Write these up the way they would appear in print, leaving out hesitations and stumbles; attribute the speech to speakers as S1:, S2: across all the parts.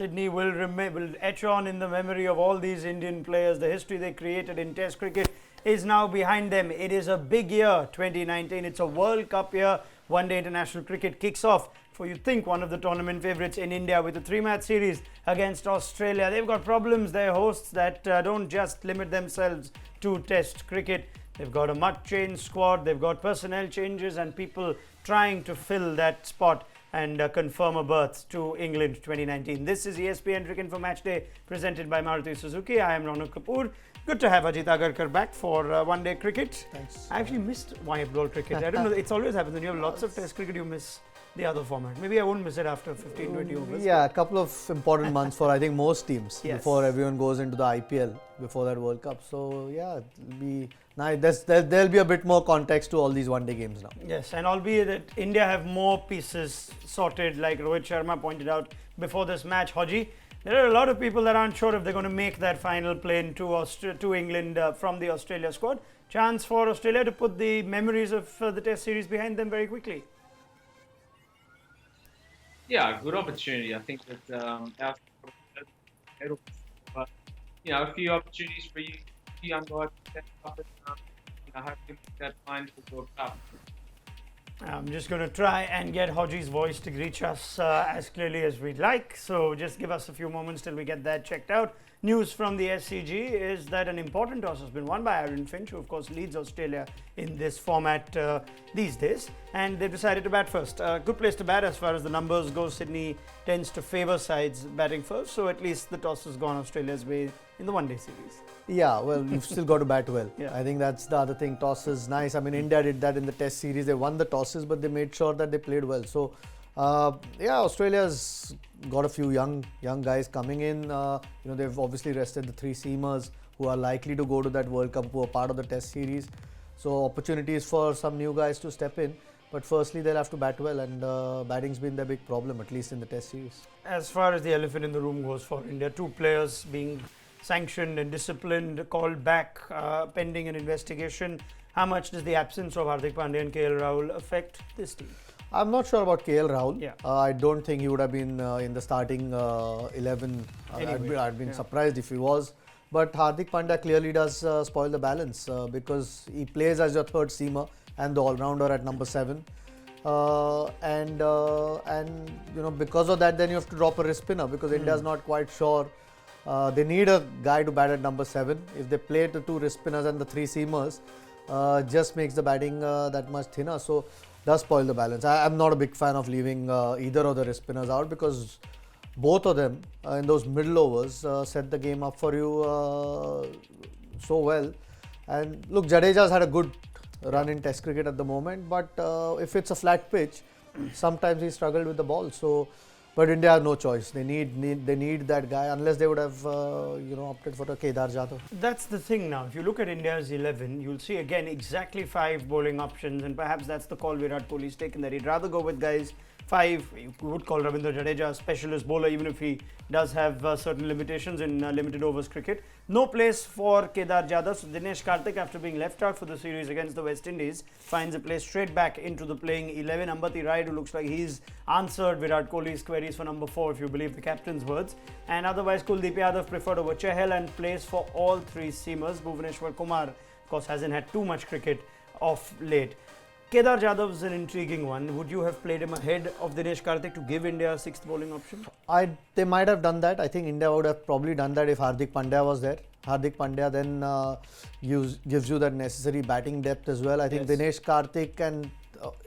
S1: Sydney will etch on in the memory of all these Indian players. The history they created in Test cricket is now behind them. It is a big year, 2019. It's a World Cup year. One day international cricket kicks off for, you think, one of the tournament favourites in India with a 3-match series against Australia. They've got problems, their hosts, that don't just limit themselves to Test cricket. They've got a much-changed squad, they've got personnel changes and people trying to fill that spot and confirm a berth to England 2019. This is ESPN Cricinfo Match Day presented by Maruti Suzuki. I am Raunak Kapoor. Good to have Ajit Agarkar back for one-day cricket.
S2: Thanks.
S1: I actually missed white ball cricket. I don't know, it's always happens when you have lots of Test cricket, you miss the other format. Maybe I won't miss it after 15-20 overs.
S2: Yeah, a couple of important months for I think most teams
S1: Yes.
S2: before everyone goes into the IPL before that World Cup. So yeah, it'll be nice. There'll be a bit more context to all these one-day games now.
S1: Yes, and albeit that India have more pieces sorted, like Rohit Sharma pointed out before this match, Hodge, there are a lot of people that aren't sure if they're going to make that final plane to England from the Australia squad. Chance for Australia to put the memories of the Test series behind them very quickly.
S3: Yeah, good opportunity. I think that our a few opportunities for you young guys to step up and hopefully make that line to the World Cup.
S1: I'm just going to try and get Hodge's voice to reach us as clearly as we'd like. So just give us a few moments till we get that checked out. News from the SCG is that an important toss has been won by Aaron Finch, who of course leads Australia in this format these days. And they've decided to bat first. Good place to bat as far as the numbers go. Sydney tends to favour sides batting first. So at least the toss has gone Australia's way in the one-day series.
S2: Yeah, well, you've still got to bat well.
S1: Yeah.
S2: I think that's the other thing. Toss is nice. I mean, India did that in the Test series. They won the tosses, but they made sure that they played well. So, yeah, Australia's got a few young guys coming in. They've obviously rested the 3 seamers who are likely to go to that World Cup, who are part of the Test series. So, opportunities for some new guys to step in. But firstly, they'll have to bat well, and batting's been their big problem, at least in the Test series.
S1: As far as the elephant in the room goes for India, 2 players being sanctioned and disciplined, called back pending an investigation. How much does the absence of Hardik Pandya and KL Rahul affect this team?
S2: I'm not sure about KL Rahul.
S1: Yeah.
S2: I don't think he would have been in the starting 11.
S1: Anyway,
S2: I'd been surprised if he was. But Hardik Pandya clearly does spoil the balance because he plays as your third seamer and the all-rounder at number 7. And because of that, then you have to drop a wrist spinner because India's not quite sure. They need a guy to bat at number 7. If they play the 2 wrist spinners and the 3 seamers, just makes the batting that much thinner. So, does spoil the balance. I'm not a big fan of leaving either of the wrist spinners out because both of them in those middle overs set the game up for you so well. And look, Jadeja's had a good run in Test cricket at the moment, but if it's a flat pitch, sometimes he struggled with the ball. So, but India have no choice. They need that guy unless they would have opted for a Kedar Jadhav.
S1: That's the thing now. If you look at India's 11, you'll see again exactly 5 bowling options, and perhaps that's the call Virat Kohli's taken, that he'd rather go with guys 5. You would call Ravindra Jadeja a specialist bowler, even if he does have certain limitations in limited overs cricket. No place for Kedar Jadhav. So Dinesh Karthik, after being left out for the series against the West Indies, finds a place straight back into the playing 11. Ambati Rayudu looks like he's answered Virat Kohli's queries for number 4, if you believe the captain's words. And otherwise, Kuldeep Yadav preferred over Chahal and plays for all 3 seamers. Bhuvaneshwar Kumar, of course, hasn't had too much cricket of late. Kedar Jadhav is an intriguing one. Would you have played him ahead of Dinesh Karthik to give India a 6th bowling option?
S2: They might have done that. I think India would have probably done that if Hardik Pandya was there. Hardik Pandya then gives you that necessary batting depth as well. I think Dinesh Karthik, and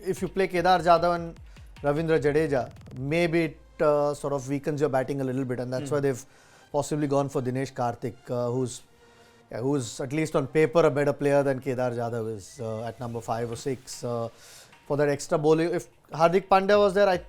S2: if you play Kedar Jadhav and Ravindra Jadeja, maybe it sort of weakens your batting a little bit, and that's why they've possibly gone for Dinesh Karthik, who's at least on paper a better player than Kedar Jadhav is at number 5 or 6. For that extra bowling, if Hardik Pandya was there,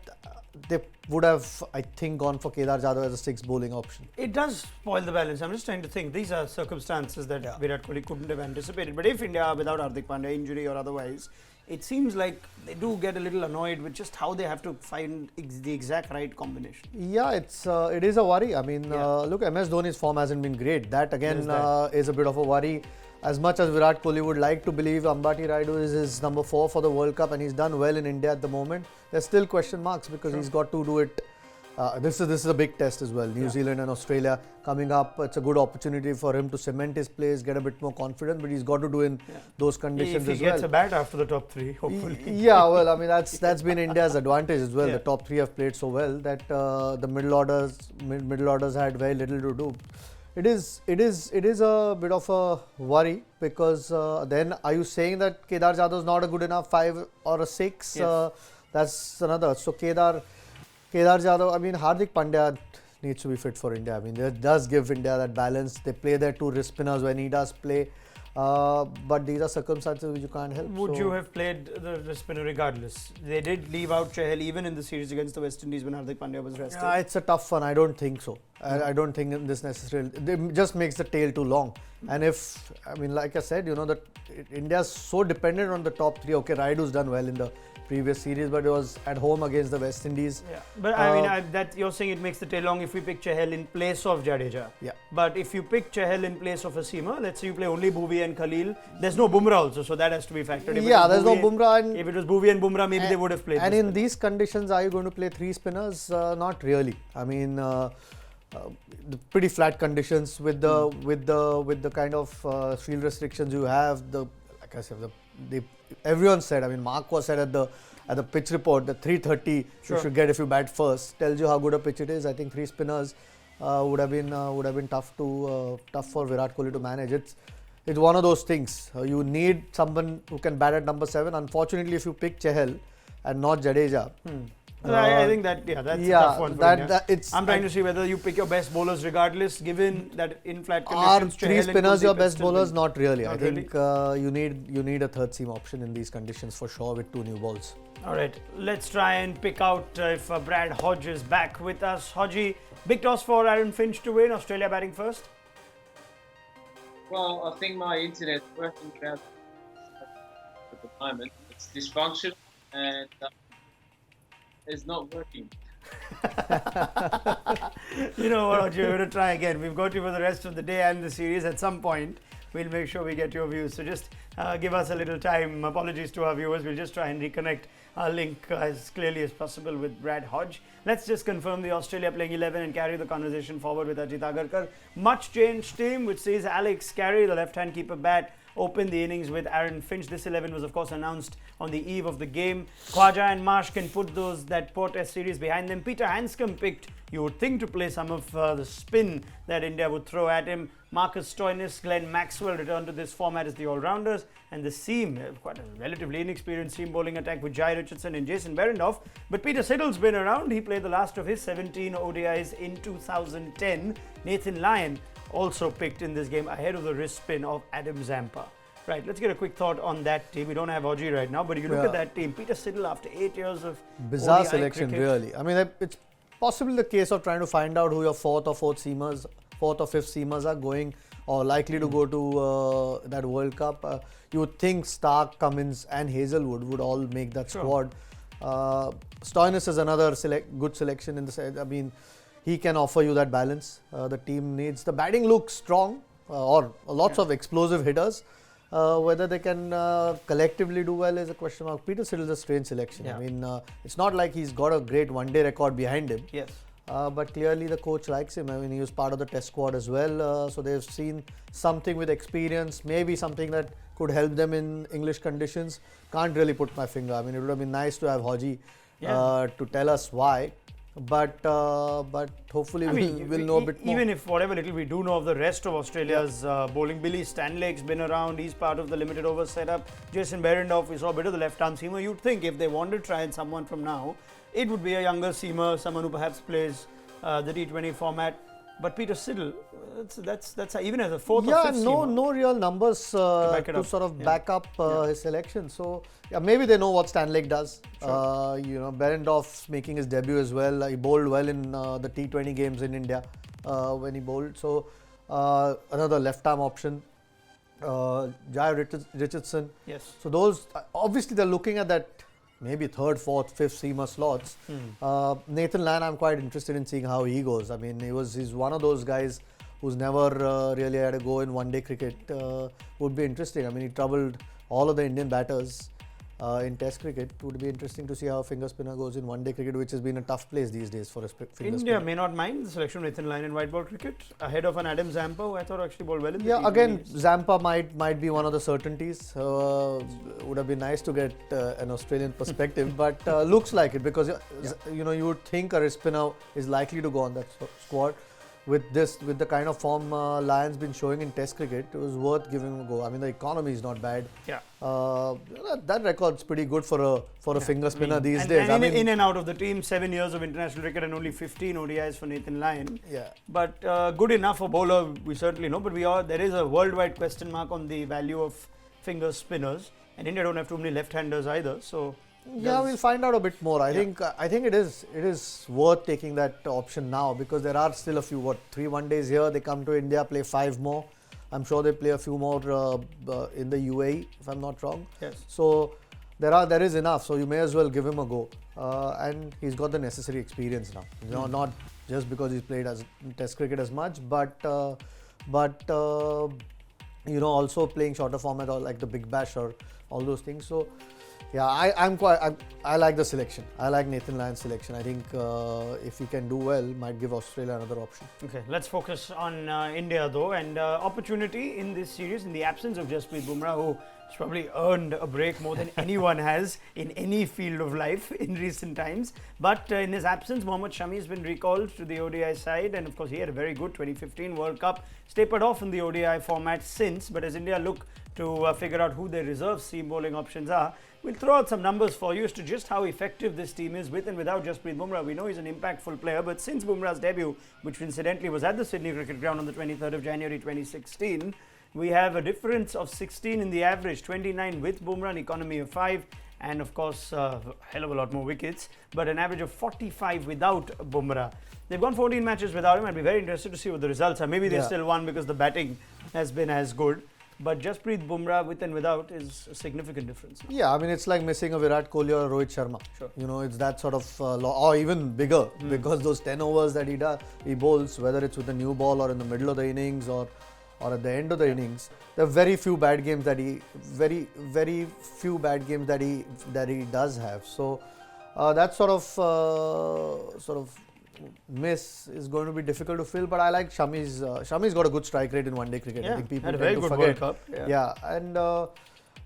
S2: they would have, I think, gone for Kedar Jadhav as a 6th bowling option.
S1: It does spoil the balance. I'm just trying to think. These are circumstances that Virat Kohli couldn't have anticipated. But if India, without Hardik Pandya, injury or otherwise, it seems like they do get a little annoyed with just how they have to find the exact right combination.
S2: Yeah, it is a worry. I mean, look, MS Dhoni's form hasn't been great. That again is a bit of a worry. As much as Virat Kohli would like to believe Ambati Rayudu is his number 4 for the World Cup and he's done well in India at the moment, there's still question marks because he's got to do it This is a big test as well. New Zealand and Australia coming up. It's a good opportunity for him to cement his place, get a bit more confident. But he's got to do in those conditions
S1: If he
S2: as well.
S1: gets a bat after the top three, hopefully.
S2: Yeah, well, I mean that's been India's advantage as well.
S1: Yeah.
S2: The top three have played so well that the middle orders had very little to do. It is a bit of a worry because then are you saying that Kedar Jadhav is not a good enough 5 or a 6?
S1: Yes.
S2: That's another. So Kedar Jadhav, I mean Hardik Pandya needs to be fit for India. I mean that does give India that balance. They play their 2 wrist spinners when he does play. But these are circumstances which you can't help.
S1: Would you have played the spinner regardless? They did leave out Chahal even in the series against the West Indies when Hardik Pandya was rested.
S2: Yeah, it's a tough one. I don't think so. I don't think this necessarily. It just makes the tail too long. And if, I mean, like I said, that India's so dependent on the top 3. Okay, Raidu's done well in the previous series, but it was at home against the West Indies.
S1: Yeah, but I mean, that you're saying it makes the tail long if we pick Chahal in place of Jadeja.
S2: Yeah.
S1: But if you pick Chahal in place of a seamer, let's say you play only Bhuvi and Khalil, there's no Bumrah also, so that has to be factored in.
S2: Yeah, there's no Bumrah. And
S1: if it was Bhuvi and Bumrah, maybe they would have played.
S2: And in these conditions, are you going to play 3 spinners? Not really. I mean, the pretty flat conditions with the kind of field restrictions you have. Like I said, everyone said. I mean, Mark was said at the pitch report that 330 you should get if you bat first. Tells you how good a pitch it is. I think 3 spinners would have been tough for Virat Kohli to manage. It's one of those things. You need someone who can bat at number 7. Unfortunately, if you pick Chahal and not Jadeja.
S1: I think that's a tough one for India. I'm trying to see whether you pick your best bowlers regardless, given that in flat conditions.
S2: Are 3 spinners your best bowlers? Not really.
S1: Not
S2: I think you need a third seam option in these conditions for sure with 2 new balls.
S1: All right, let's try and pick out if Brad Hodge is back with us. Hodgie, big toss for Aaron Finch to win. Australia batting first.
S3: Well, I think my internet's working out at the moment. It's dysfunctional and it's not working.
S1: You know what, Hodgie, we're going to try again. We've got you for the rest of the day and the series. At some point, we'll make sure we get your views. So just give us a little time. Apologies to our viewers. We'll just try and reconnect our link as clearly as possible with Brad Hodge. Let's just confirm the Australia playing 11 and carry the conversation forward with Ajit Agarkar. Much changed team, which sees Alex Carey, the left-hand keeper bat, open the innings with Aaron Finch. This 11 was of course announced on the eve of the game. Khwaja and Marsh can put that poor test series behind them. Peter Hanscom picked, you would think, to play some of the spin that India would throw at him. Marcus Stoinis, Glenn Maxwell returned to this format as the all-rounders, and the seam, quite a relatively inexperienced seam bowling attack with Jai Richardson and Jason Behrendorff. But Peter Siddle's been around. He played the last of his 17 ODIs in 2010. Nathan Lyon also picked in this game ahead of the wrist spin of Adam Zampa. Right, let's get a quick thought on that team. We don't have Hodgie right now, but if you look at that team, Peter Siddle after 8 years of
S2: bizarre
S1: ODI
S2: selection,
S1: cricket.
S2: really. I mean, it's possibly the case of trying to find out who your 4th or 5th seamers are going or likely to go to that World Cup. You would think Stark, Cummins and Hazelwood would all make that squad. Stoinis is another good selection in the side. I mean, he can offer you that balance. The team needs. The batting looks strong or lots of explosive hitters. Whether they can collectively do well is a question mark. Peter Siddle is a strange selection. I mean, it's not like he's got a great one-day record behind him.
S1: Yes.
S2: But clearly the coach likes him. I mean, he was part of the test squad as well. So they've seen something with experience, maybe something that could help them in English conditions. Can't really put my finger. I mean, it would have been nice to have Hodgie to tell us why. But hopefully we'll know a bit more.
S1: Even if whatever little we do know of the rest of Australia's bowling, Billy Stanlake's been around. He's part of the limited over setup. Jason Behrendorff, we saw a bit of the left-arm seamer. You'd think if they wanted to try and someone from now, it would be a younger seamer, someone who perhaps plays the T20 format. But Peter Siddle, that's even as a 4th or 5th seamer.
S2: no real numbers to sort of back up his selection. So maybe they know what Stanlake does.
S1: Sure.
S2: Behrendorff's making his debut as well. He bowled well in the T20 games in India when he bowled. So another left-arm option. Jai Richardson.
S1: Yes.
S2: So those obviously they're looking at that. Maybe 3rd, 4th, 5th seamer slots. Nathan Lyon, I'm quite interested in seeing how he goes. I mean, he's one of those guys who's never really had a go in one-day cricket. Would be interesting. I mean, he troubled all of the Indian batters. in Test cricket. It would be interesting to see how a finger spinner goes in one-day cricket, which has been a tough place these days for a finger
S1: India
S2: spinner.
S1: may not mind the selection of Nathan Lyon in white ball cricket ahead of an Adam Zampa, who I thought actually bowled well in the
S2: Yeah,
S1: T20s.
S2: again, Zampa might be one of the certainties. Would have been nice to get an Australian perspective, but looks like it because you know you would think a spinner is likely to go on that squad. With the kind of form Lyon's been showing in Test cricket, it was worth giving him a go. I mean, the economy is not bad.
S1: Yeah.
S2: That record's pretty good for a finger spinner these days.
S1: And in and out of the team, 7 years of international cricket and only 15 ODIs for Nathan Lyon.
S2: Yeah.
S1: But good enough for bowler, we certainly know. But there is a worldwide question mark on the value of finger spinners, and India don't have too many left-handers either. So
S2: yeah, we'll find out a bit more. I think it is worth taking that option now because there are still a few 3 1-days here. They come to India, play 5 more. I'm sure they play a few more in the UAE, if I'm not wrong.
S1: Yes.
S2: So there is enough. So you may as well give him a go. And he's got the necessary experience now. You know, not just because he's played as Test cricket as much, but you know, also playing shorter format or like the Big Bash or all those things. So yeah, I like the selection. I like Nathan Lyon's selection. I think if he can do well, might give Australia another option.
S1: Okay, let's focus on India though, and opportunity in this series in the absence of Jasprit Bumrah, who has probably earned a break more than anyone has in any field of life in recent times. But in his absence, Mohammad Shami has been recalled to the ODI side, and of course he had a very good 2015 World Cup. Tapered off in the ODI format since, but as India look to figure out who their reserve seam bowling options are, we'll throw out some numbers for you as to just how effective this team is with and without Jasprit Bumrah. We know he's an impactful player, but since Bumrah's debut, which incidentally was at the Sydney Cricket Ground on the 23rd of January 2016, we have a difference of 16 in the average, 29 with Bumrah, an economy of 5, and of course a hell of a lot more wickets, but an average of 45 without Bumrah. They've gone 14 matches without him. I'd be very interested to see what the results are. Maybe they still won because the batting has been as good. But Jasprit Bumrah with and without is a significant difference.
S2: Yeah, I mean, it's like missing a Virat Kohli or a Rohit Sharma.
S1: Sure.
S2: You know, it's that sort of, or even bigger, because those 10 overs that he bowls, whether it's with a new ball or in the middle of the innings or at the end of the innings, there are very few bad games that he does have. So that sort of miss is going to be difficult to fill, but I like Shami's got a good strike rate in one-day cricket.
S1: Yeah,
S2: I think people
S1: had a
S2: tend
S1: very
S2: to
S1: good
S2: forget.
S1: World Cup.
S2: Yeah, and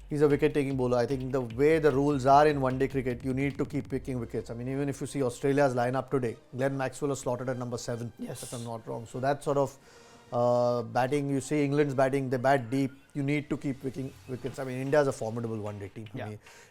S2: he's a wicket-taking bowler. I think the way the rules are in one-day cricket, you need to keep picking wickets. I mean, even if you see Australia's lineup today, Glenn Maxwell was slotted at number 7, if I'm not wrong. So that sort of batting, you see England's batting, they bat deep. You need to keep picking wickets. I mean, India's a formidable one-day team.
S1: Yeah.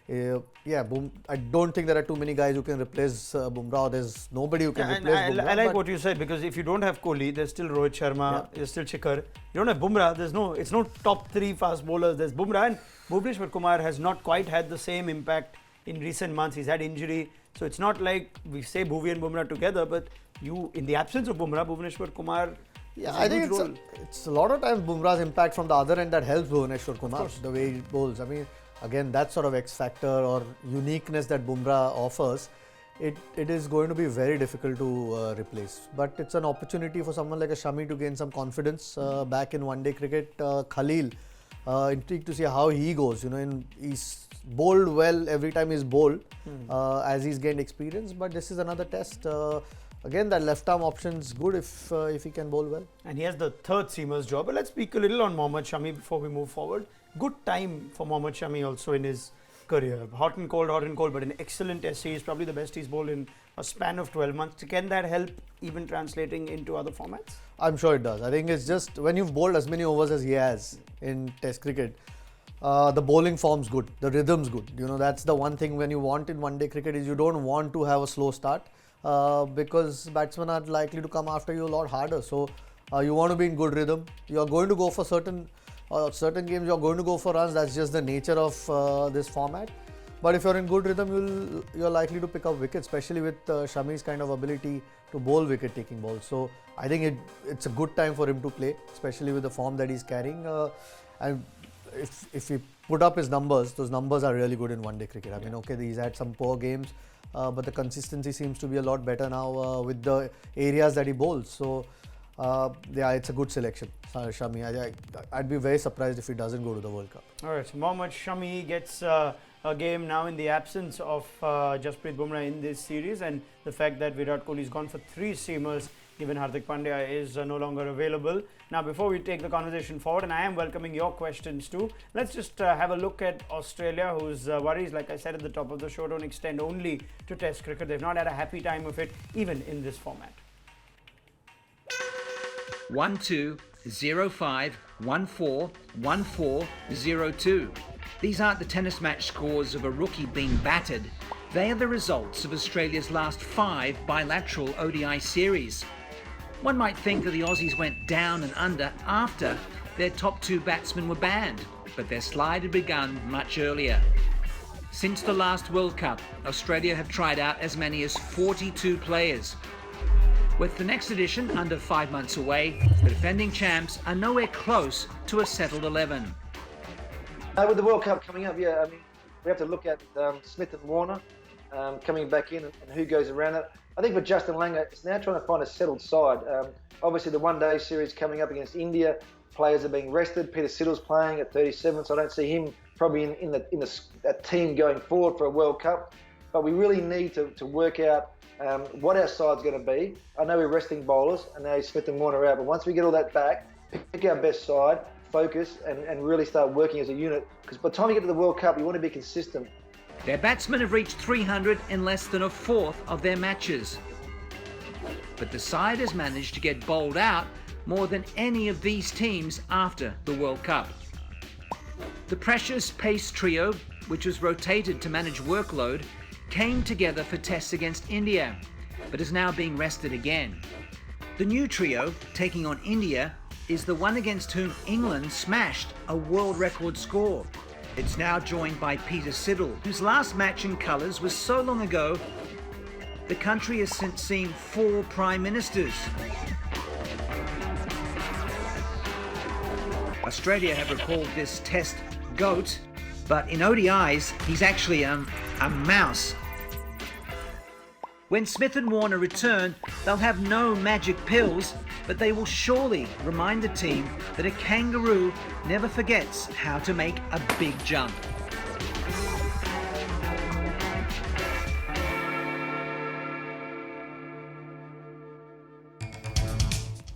S2: I mean, I don't think there are too many guys who can replace Bumrah. There's nobody who can replace Bumrah.
S1: I like what you said, because if you don't have Kohli, there's still Rohit Sharma, there's still Chikhar. You don't have Bumrah, it's no top 3 fast bowlers. There's Bumrah, and Bhuvneshwar Kumar has not quite had the same impact in recent months. He's had injury. So it's not like we say Bhuvi and Bumrah together, but in the absence of Bumrah, Bhuvneshwar Kumar.
S2: Yeah, I think it's a lot of times Bumrah's impact from the other end that helps Bhuvneshwar Kumar, the way he bowls. I mean, again, that sort of X factor or uniqueness that Bumrah offers, it is going to be very difficult to replace. But it's an opportunity for someone like a Shami to gain some confidence back in one-day cricket. Khalil, intrigued to see how he goes. You know, he's bowled well every time he's bowled as he's gained experience. But this is another test. Again, that left arm option is good if he can bowl well.
S1: And he has the third seamer's job. But let's speak a little on Mohammad Shami before we move forward. Good time for Mohammad Shami also in his career. Hot and cold, but an excellent essay. He's probably the best he's bowled in a span of 12 months. Can that help even translating into other formats?
S2: I'm sure it does. I think it's just when you've bowled as many overs as he has in Test cricket, the bowling form's good, the rhythm's good. You know, that's the one thing when you want in one-day cricket is you don't want to have a slow start. Because batsmen are likely to come after you a lot harder. So you want to be in good rhythm. You are going to go for certain games. You are going to go for runs. That's just the nature of this format. But if you're in good rhythm, you're likely to pick up wickets, especially with Shami's kind of ability to bowl wicket-taking balls. So I think it's a good time for him to play, especially with the form that he's carrying. And if he put up his numbers, those numbers are really good in one-day cricket. I mean, okay, he's had some poor games. But the consistency seems to be a lot better now with the areas that he bowls. So, yeah, it's a good selection, Shami. I'd be very surprised if he doesn't go to the World Cup.
S1: All right, so Mohammad Shami gets a game now in the absence of Jasprit Bumrah in this series, and the fact that Virat Kohli has gone for 3 seamers given Hardik Pandya is no longer available. Now, before we take the conversation forward, and I am welcoming your questions too, let's just have a look at Australia, whose worries, like I said at the top of the show, don't extend only to Test cricket. They've not had a happy time of it, even in this format.
S4: 1-2, 0-5, 1-4, 1-4, 0-2. These aren't the tennis match scores of a rookie being battered. They are the results of Australia's last 5 bilateral ODI series. One might think that the Aussies went down and under after their top 2 batsmen were banned, but their slide had begun much earlier. Since the last World Cup, Australia have tried out as many as 42 players. With the next edition under 5 months away, the defending champs are nowhere close to a settled 11.
S5: With the World Cup coming up, we have to look at Smith and Warner coming back in and who goes around it. I think for Justin Langer, it's now trying to find a settled side. Obviously, the one-day series coming up against India, players are being rested. Peter Siddle's playing at 37, so I don't see him probably in that team going forward for a World Cup. But we really need to work out what our side's going to be. I know we're resting bowlers, and now Smith and Warner are out. But once we get all that back, pick our best side, focus, and really start working as a unit. Because by the time you get to the World Cup, you want to be consistent.
S4: Their batsmen have reached 300 in less than a fourth of their matches. But the side has managed to get bowled out more than any of these teams after the World Cup. The precious pace trio, which was rotated to manage workload, came together for tests against India, but is now being rested again. The new trio, taking on India, is the one against whom England smashed a world record score. It's now joined by Peter Siddle, whose last match in colours was so long ago, the country has since seen 4 prime ministers. Australia have recalled this test GOAT, but in ODIs, he's actually a mouse. When Smith and Warner return, they'll have no magic pills, but they will surely remind the team that a kangaroo never forgets how to make a big jump.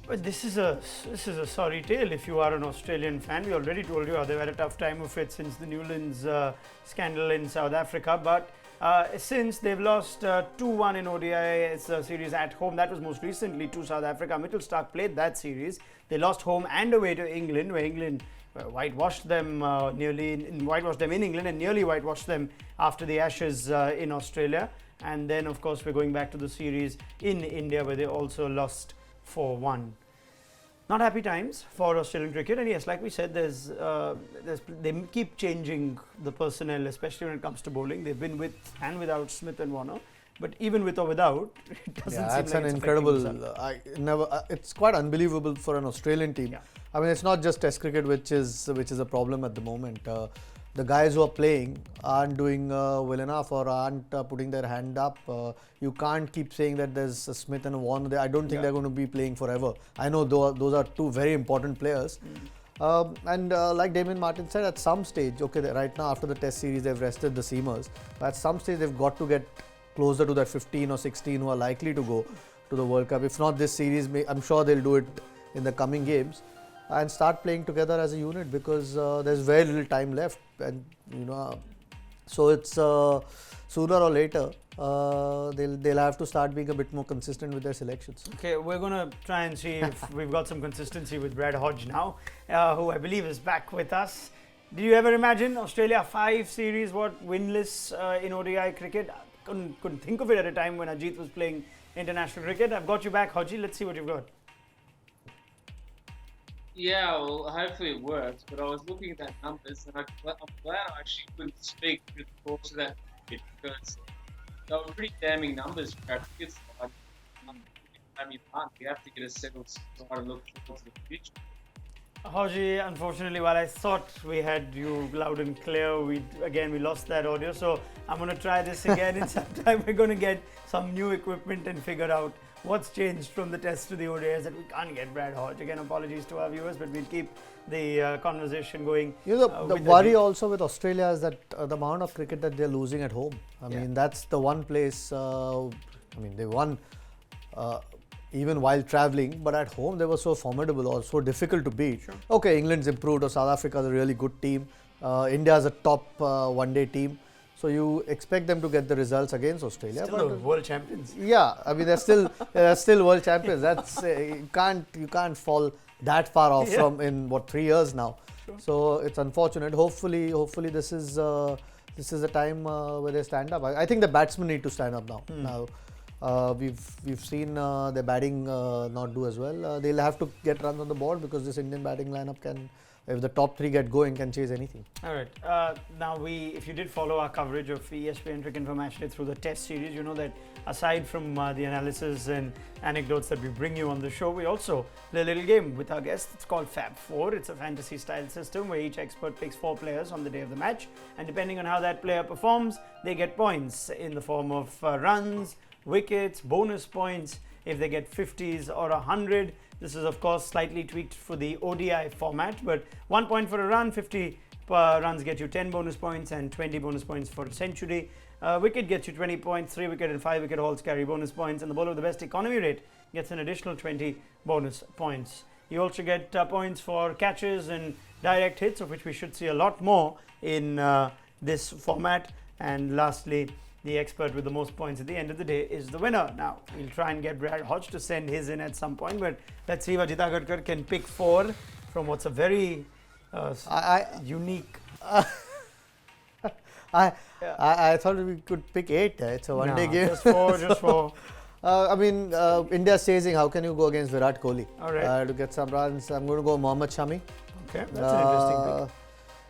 S1: But this is a sorry tale if you are an Australian fan. We already told you how they've had a tough time of it since the Newlands scandal in South Africa. But since they've lost 2-1 in ODI series at home, that was most recently to South Africa. Mitchell Starc played that series. They lost home and away to England, where England whitewashed them whitewashed them in England and nearly whitewashed them after the Ashes in Australia. And then, of course, we're going back to the series in India, where they also lost 4-1. Not happy times for Australian cricket, and yes, like we said, they keep changing the personnel, especially when it comes to bowling. They've been with and without Smith and Warner, but even with or without, it doesn't seem
S2: that's
S1: like
S2: an
S1: it's
S2: incredible. It's quite unbelievable for an Australian team.
S1: Yeah.
S2: I mean, it's not just Test cricket which is a problem at the moment. The guys who are playing aren't doing well enough or aren't putting their hand up. You can't keep saying that there's a Smith and a Warner. I don't think they're going to be playing forever. I know those are 2 very important players. And like Damien Martin said, at some stage, okay, right now after the Test series, they've rested the seamers. But at some stage, they've got to get closer to that 15 or 16 who are likely to go to the World Cup. If not this series, I'm sure they'll do it in the coming games. And start playing together as a unit, because there's very little time left, and so it's sooner or later they'll have to start being a bit more consistent with their selections.
S1: Okay, we're going to try and see if we've got some consistency with Brad Hodge now, who I believe is back with us. Did you ever imagine Australia 5 series winless in ODI cricket? Couldn't think of it at a time when Ajit was playing international cricket. I've got you back, Hodgie. Let's see what you've got.
S3: Yeah, well, hopefully it works. But I was looking at that numbers, and I'm glad I actually couldn't speak through the course of that because they were pretty damning numbers for our cricket side. We have to get a settled side and look forward to the future.
S1: Hodgie, unfortunately, while I thought we had you loud and clear, we lost that audio. So I'm going to try this again. In some time, we're going to get some new equipment and figure out what's changed from the test to the ODIs that we can't get Brad Hodge. Again, apologies to our viewers, but we'll keep the conversation going.
S2: You know, the
S1: with
S2: worry
S1: Ajit.
S2: also with Australia is that the amount of cricket that they're losing at home. I mean, that's the one place. I mean, they won even while travelling, but at home they were so formidable or so difficult to beat.
S1: Sure.
S2: Okay, England's improved, or South Africa's a really good team. India's a top one-day team. So you expect them to get the results against Australia.
S1: Still the world champions.
S2: Yeah, I mean they're still world champions. That's you can't fall that far off from in 3 years now.
S1: Sure.
S2: So it's unfortunate. Hopefully this is the time where they stand up. I think the batsmen need to stand up now. Now we've seen their batting not do as well. They'll have to get runs on the board because this Indian batting lineup can. If the top three get going, can chase anything.
S1: All right. Now, if you did follow our coverage of ESPN Cricinfo Matchday through the Test series, you know that aside from the analysis and anecdotes that we bring you on the show, we also play a little game with our guests. It's called Fab 4. It's a fantasy-style system where each expert picks 4 players on the day of the match, and depending on how that player performs, they get points in the form of runs, wickets, bonus points. If they get 50s or 100. This is of course slightly tweaked for the ODI format, but 1 point for a run, 50 runs get you 10 bonus points and 20 bonus points for a century. Wicket gets you 20 points, 3 wicket and 5 wicket hauls carry bonus points, and the bowler with the best economy rate gets an additional 20 bonus points. You also get points for catches and direct hits, of which we should see a lot more in this format. And lastly, the expert with the most points at the end of the day is the winner. Now, we'll try and get Brad Hodge to send his in at some point, but let's see if Ajit Agarkar can pick 4 from what's a very unique...
S2: I thought we could pick 8. It's a one-day game.
S1: Just 4.
S2: I mean, India's chasing. How can you go against Virat Kohli?
S1: All right.
S2: To get some runs, I'm going to go Mohammad Shami.
S1: Okay, that's an interesting pick.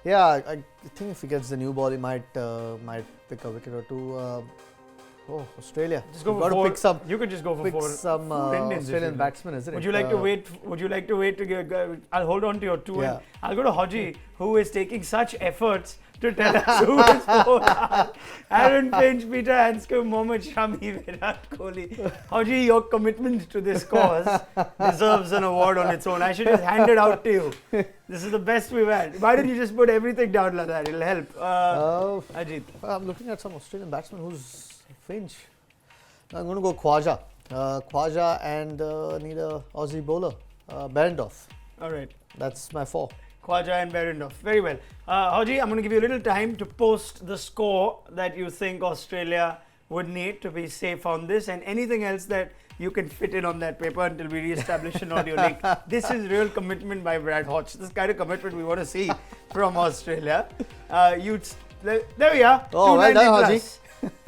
S2: Yeah, I think if he gets the new ball, he might pick a wicket or 2. Australia.
S1: Just go
S2: You've
S1: for
S2: got
S1: 4.
S2: to pick some.
S1: You could just go for
S2: Pick
S1: 4.
S2: some
S1: 4 Indians
S2: Australian batsmen, isn't it?
S1: Would you like to wait? Would you like to wait to get? I'll hold on to your 2.
S2: Yeah.
S1: And I'll go to Hodgie, who is taking such efforts to tell us who is 4. Aaron Finch, Peter Hanscom, Mohammad Shami, Virat Kohli. Hodgie, your commitment to this cause deserves an award on its own. I should just hand it out to you. This is the best we've had. Why don't you just put everything down like that? It'll help. Ajit.
S2: I'm looking at some Australian batsman who's Finch. I'm going to go Khwaja. Khwaja and need a Aussie bowler, Behrendorff.
S1: All right.
S2: That's my 4.
S1: Khwaja and Behrendorff. Very well. Hodgie, I'm going to give you a little time to post the score that you think Australia would need to be safe on this, and anything else that you can fit in on that paper until we re-establish an audio link. This is real commitment by Brad Hodge. This kind of commitment we want to see from Australia. There we are.
S2: Oh,
S1: 290
S2: well done,
S1: plus.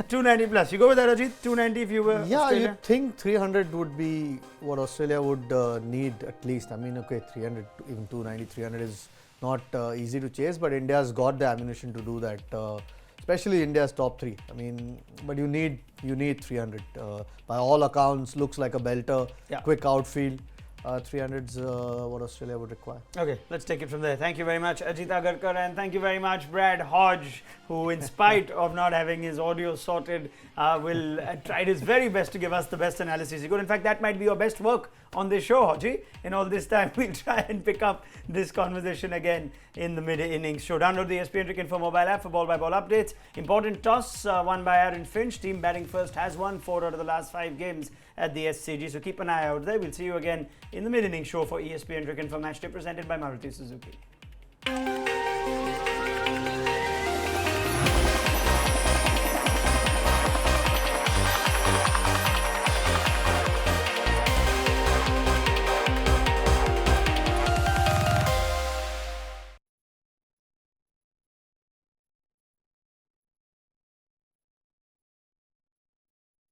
S1: 290 plus. You go with that, Ajit? 290 if you were Australia?
S2: You think 300 would be what Australia would need at least. I mean, okay, 300, even 290, 300 is not easy to chase, but India's got the ammunition to do that. Especially India's top 3. I mean, but you need 300. By all accounts, looks like a belter.
S1: Yeah.
S2: Quick outfield. 300's what Australia would require.
S1: Okay, let's take it from there. Thank you very much, Ajit Agarkar, and thank you very much, Brad Hodge, who, in spite of not having his audio sorted, will try his very best to give us the best analysis he could. In fact, that might be your best work on this show, Hodgie. In all this time, we'll try and pick up this conversation again in the mid-innings show. Download the ESPN Cricinfo mobile app for ball-by-ball updates. Important toss won by Aaron Finch. Team batting first has won 4 out of the last 5 games at the SCG, so keep an eye out there. We'll see you again in the mid-innings show for ESPN Cricinfo Matchday, presented by Maruti Suzuki.